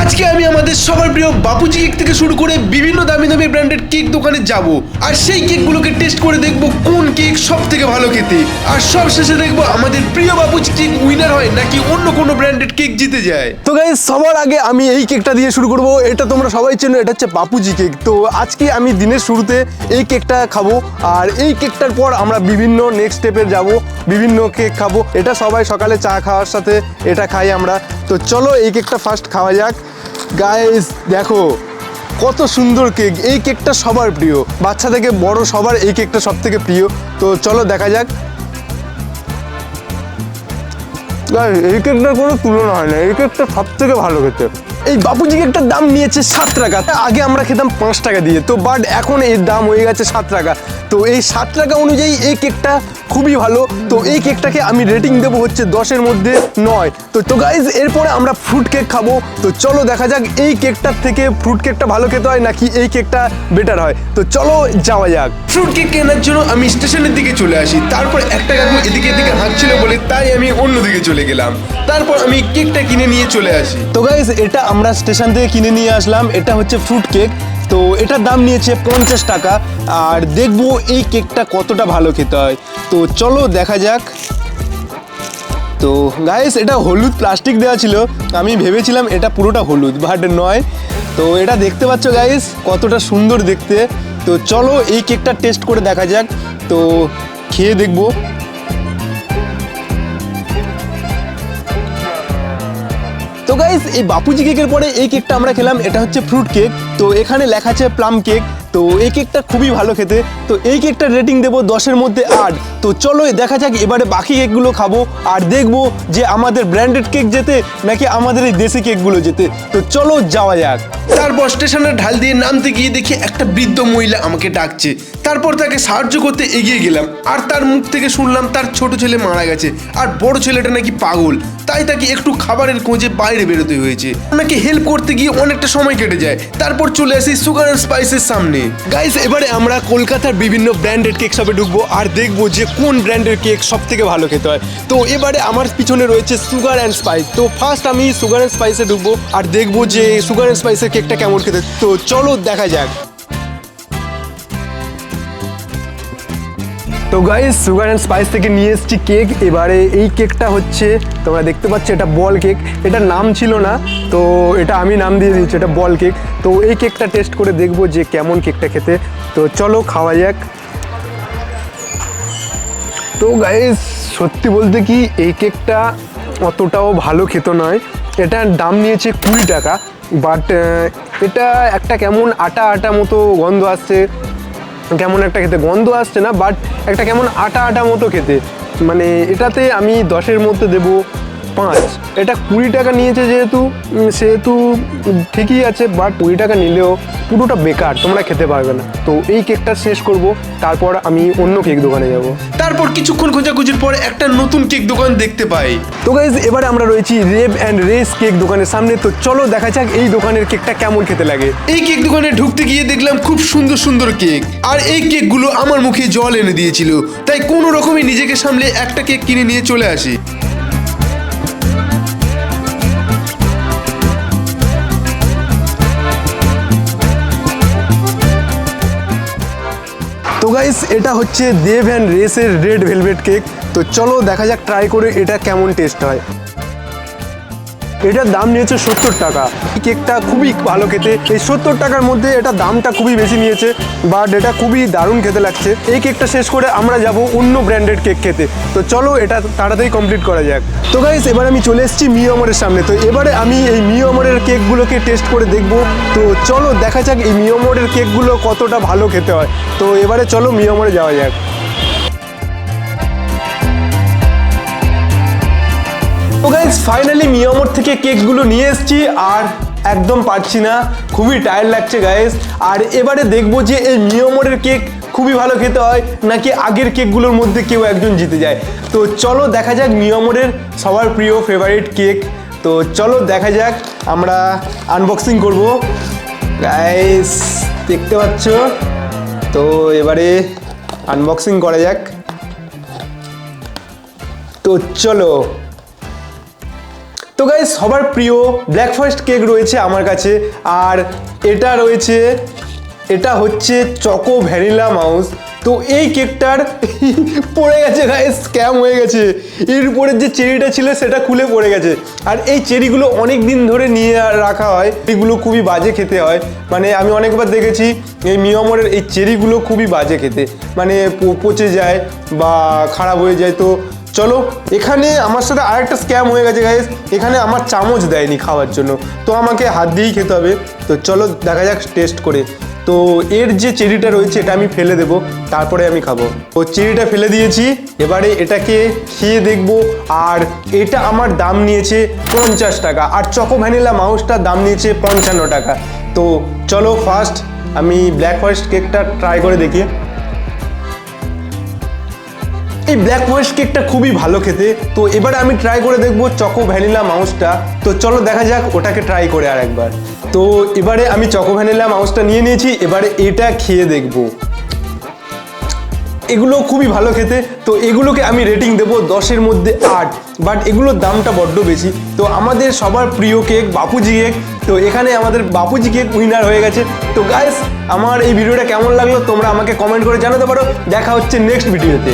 আজকে আমি আমাদের সবার প্রিয় বাপুজি কেক থেকে শুরু করে বিভিন্ন দামি দামি ব্র্যান্ডেড কেক দোকানে যাব আর সেই কেকগুলোকে টেস্ট করে দেখব কোন কেক সব থেকে ভালো খেতে। আর সব শেষে দেখব আমাদের প্রিয় বাপুজি কেক উইনার হয় নাকি অন্য কোনো ব্র্যান্ডেড কেক জিতে যায়। তো গাইস সবার আগে আমি এই কেকটা দিয়ে শুরু করব। এটা তোমরা সবাই চেনো, এটা হচ্ছে বাপুজি কেক। তো আজকে আমি দিনের শুরুতে এই কেকটা খাবো আর এই কেকটার পর আমরা বিভিন্ন নেক্সট স্টেপে যাব, বিভিন্ন কেক খাবো। এটা সবাই সকালে চা খাওয়ার সাথে এটা খাই আমরা। তো চলো এই কেকটা ফার্স্ট খাওয়া যাক। গাইস দেখো কত সুন্দর কেক। এই কেকটা সবার প্রিয়, বাচ্চা থেকে বড় সবার এই কেকটা সব থেকে প্রিয়। তো চলো দেখা যাক। এই কেকটার কোনো তুলনা হয় না, এই কেকটা সব থেকে ভালো খেতে। এই বাপুজি কেকটার দাম নিয়েছে 7 টাকা। আগে আমরা খেতাম 5 টাকা দিয়ে, তো বাট এখন এর দাম হয়ে গেছে 7 টাকা। তো এই 7 টাকা অনুযায়ী এই কেকটা খুবই ভালো। তো এই কেকটাকে আমি রেটিং দেবো হচ্ছে 10-এর মধ্যে 9। তো গাইজ এরপরে আমরা ফ্রুট কেক খাবো। তো চলো দেখা যাক এই কেকটার থেকে ফ্রুট কেকটা ভালো খেতে হয় নাকি এই কেকটা বেটার হয়। তো চলো যাওয়া যাক। ফ্রুট কেক কেনার জন্য আমি স্টেশনের দিকে চলে আসি। তারপর একটা কাকু এদিকে এদিকে হাঁটছিল বলে তাই আমি অন্যদিকে চলে গেলাম। তারপর আমি কেকটা কিনে নিয়ে চলে আসি। তো গাইজ এটা আমরা স্টেশন থেকে কিনে নিয়ে আসলাম। এটা হচ্ছে ফ্রুট কেক। তো এটার দাম নিয়েছে 50 টাকা। আর দেখবো এই কেকটা কতটা ভালো খেতে হয়। তো চলো দেখা যাক। তো গাইস এটা হলুদ প্লাস্টিক দেওয়া ছিল, আমি ভেবেছিলাম এটা পুরোটা হলুদ, বাট নয়। তো এটা দেখতে পাচ্ছ গাইস কতটা সুন্দর দেখতে। তো চলো এই কেকটা টেস্ট করে দেখা যাক। তো খেয়ে দেখবো। তো গাইস এই বাপুজি কেকের পরে এই কেকটা আমরা খেলাম, এটা হচ্ছে ফ্রুট কেক। তো এখানে লেখা আছে প্লাম কেক। তো এই কেকটা খুবই ভালো খেতে। তো এই কেকটার রেটিং দেবো 10-এর মধ্যে 8। তো চলো দেখা যাক এবারে বাকি কেকগুলো খাবো আর দেখবো যে আমাদের ব্র্যান্ডেড কেক যেতে নাকি আমাদের এই দেশি কেকগুলো যেতে। তো চলো যাওয়া যাক। তারপর স্টেশনের ঢাল দিয়ে নামতে গিয়ে দেখি একটা বৃদ্ধ মহিলা আমাকে ডাকছে। তারপর তাকে সাহায্য করতে এগিয়ে গেলাম আর তার মুখ থেকে শুনলাম তার ছোট ছেলে মারা গেছে আর বড় ছেলেটা নাকি পাগল, তাই তাকে একটু খাবারের খোঁজে বাইরে বেরোতে হয়েছে। আমাকে হেল্প করতে গিয়ে অনেকটা সময় কেটে যায়। তারপর চলে আসি সুগার অ্যান্ড স্পাইসের সামনে। গাইস এবারে আমরা কলকাতার বিভিন্ন ব্র্যান্ডেড কেক শপে ঢুকবো আর দেখবো যে কোন ব্র্যান্ডের কেক সব থেকে ভালো খেতে হয়। তো এবারে আমার পিছনে রয়েছে সুগার অ্যান্ড স্পাইস। তো ফার্স্ট আমি সুগার অ্যান্ড স্পাইসে ঢুকবো আর দেখবো যে সুগার অ্যান্ড স্পাইসের কেকটা কেমন খেতে। তো চলো দেখা যাক। তো গাইস সুগার অ্যান্ড স্পাইস থেকে নিয়ে এসেছি কেক। এবারে এই কেকটা হচ্ছে তোমরা দেখতে পাচ্ছ এটা বল কেক। এটার নাম ছিল না, তো এটা আমি নাম দিয়ে দিচ্ছি, এটা বল কেক। তো এই কেকটা টেস্ট করে দেখবো যে কেমন কেকটা খেতে। তো চলো খাওয়া যাক। তো গাইস সত্যি বলতে কি এই কেকটা অতটাও ভালো খেতে নয়। এটার দাম নিয়েছে 20 টাকা। বাট এটা একটা কেমন আটা আটা মতো গন্ধ আসছে, কেমন একটা খেতে গন্ধ আসছে না, বাট একটা কেমন আটা আটা মতো খেতে। মানে এটাতে আমি 10-এর মধ্যে দেবো 5। এটা 20 টাকা নিয়েছে সেহেতু ঠিকই আছে, বাট 20 টাকা নিলেও পুরোটা বেকার, তোমরা খেতে পারবে না। তো এই কেকটা শেষ করব, তারপর আমি অন্য কেক দোকানে যাব। তারপর কিছুক্ষণ খোঁজাখুঁজির পরে একটা নতুন কেক দোকান দেখতে পাই। তো গাইজ এবারে আমরা রয়েছি রেভ অ্যান্ড রেস কেক দোকানের সামনে। তো চলো দেখা যাক এই দোকানের কেকটা কেমন খেতে লাগে। এই কেক দোকানে ঢুকতে গিয়ে দেখলাম খুব সুন্দর সুন্দর কেক, আর এই কেকগুলো আমার মুখে জল এনে দিয়েছিল। তাই কোনো রকমে নিজেকে সামলে একটা কেক কিনে নিয়ে চলে আসি। তো গাইস এটা হচ্ছে দেভ অ্যান্ড রেসের রেড ভেলভেট কেক। তো চলো দেখা যাক ট্রাই করে এটা কেমন টেস্ট হয়। এটার দাম নিয়েছে 70 টাকা। এই কেকটা খুবই ভালো খেতে। এই 70 টাকার মধ্যে এটা দামটা খুবই বেশি নিয়েছে, বাট এটা খুবই দারুণ খেতে লাগছে। এই কেকটা শেষ করে আমরা যাব অন্য ব্র্যান্ডেড কেক খেতে। তো চলো এটা তাড়াতাড়ি কমপ্লিট করা যাক। তো গাইস এবার আমি চলে এসেছি মিও আমরের সামনে। তো এবারে আমি এই মিও আমরের কেকগুলোকে টেস্ট করে দেখবো। তো চলো দেখা যাক এই মিও আমরের কেকগুলো কতটা ভালো খেতে হয়। তো এবারে চলো মিও আমরে যাওয়া যাক। তো গাইস ফাইনালি মিও আমর থেকে কেকগুলো নিয়ে এসেছি আর একদম পারছি না, খুবই টায়ার্ড লাগছে গাইস। আর এবারে দেখবো যে এই মিও আমরের কেক খুবই ভালো খেতে হয় নাকি আগের কেকগুলোর মধ্যে কেউ একজন জিতে যায়। তো চলো দেখা যাক মিও আমরের সবার প্রিয় ফেভারিট কেক। তো চলো দেখা যাক, আমরা আনবক্সিং করব। গাইস দেখতে পাচ্ছ, তো এবারে আনবক্সিং করা যাক। তো চলো তো গাইস সবার প্রিয় ব্ল্যাক ফরেস্ট কেক রয়েছে আমার কাছে, আর এটা হচ্ছে চকো ভ্যানিলা মাউস। তো এই কেকটার পড়ে গেছে গাইস, স্ক্যাম হয়ে গেছে। এর উপরে যে চেরিটা ছিল সেটা খুলে পড়ে গেছে। আর এই চেরিগুলো অনেক দিন ধরে নিয়ে রাখা হয়, এগুলো খুবই বাজে খেতে হয়। মানে আমি অনেকবার দেখেছি এই মিয়ামরের এই চেরিগুলো খুবই বাজে খেতে, মানে পচে যায় বা খারাপ হয়ে যায়। তো চলো, এখানে আমার সাথে আরেকটা স্ক্যাম হয়ে গেছে গাইস, এখানে আমার চামচ দেয়নি খাওয়ার জন্য, তো আমাকে হাত দিয়েই খেতে হবে। তো চলো দেখা যাক টেস্ট করে। তো এর যে চেরিটা রয়েছে এটা আমি ফেলে দেবো, তারপরে আমি খাবো। তো চেরিটা ফেলে দিয়েছি, এবারে এটাকে খেয়ে দেখবো। আর এটা আমার দাম নিয়েছে 50 টাকা, আর চকো ভ্যানিলা মাউসটার দাম নিয়েছে 55 টাকা। তো চলো ফার্স্ট আমি ব্ল্যাক ফরেস্ট কেকটা ট্রাই করে দেখি। এই ব্ল্যাক ফরেস্ট কেকটা খুবই ভালো খেতে। তো এবারে আমি ট্রাই করে দেখবো চকো ভ্যানিলা মাউসটা। তো চলো দেখা যাক ওটাকে ট্রাই করে আর একবার। তো এবারে আমি চকো ভ্যানিলা মাউসটা নিয়ে নিয়েছি, এবারে এটা খেয়ে দেখবো। এগুলো খুবই ভালো খেতে। তো এগুলোকে আমি রেটিং দেবো 10-এর মধ্যে 8, বাট এগুলোর দামটা বড্ড বেশি। তো আমাদের সবার প্রিয় কেক বাপুজি কেক, তো এখানে আমাদের বাপুজি কেক উইনার হয়ে গেছে। তো গাইস আমার এই ভিডিওটা কেমন লাগলো তোমরা আমাকে কমেন্ট করে জানাতে পারো। দেখা হচ্ছে নেক্সট ভিডিওতে।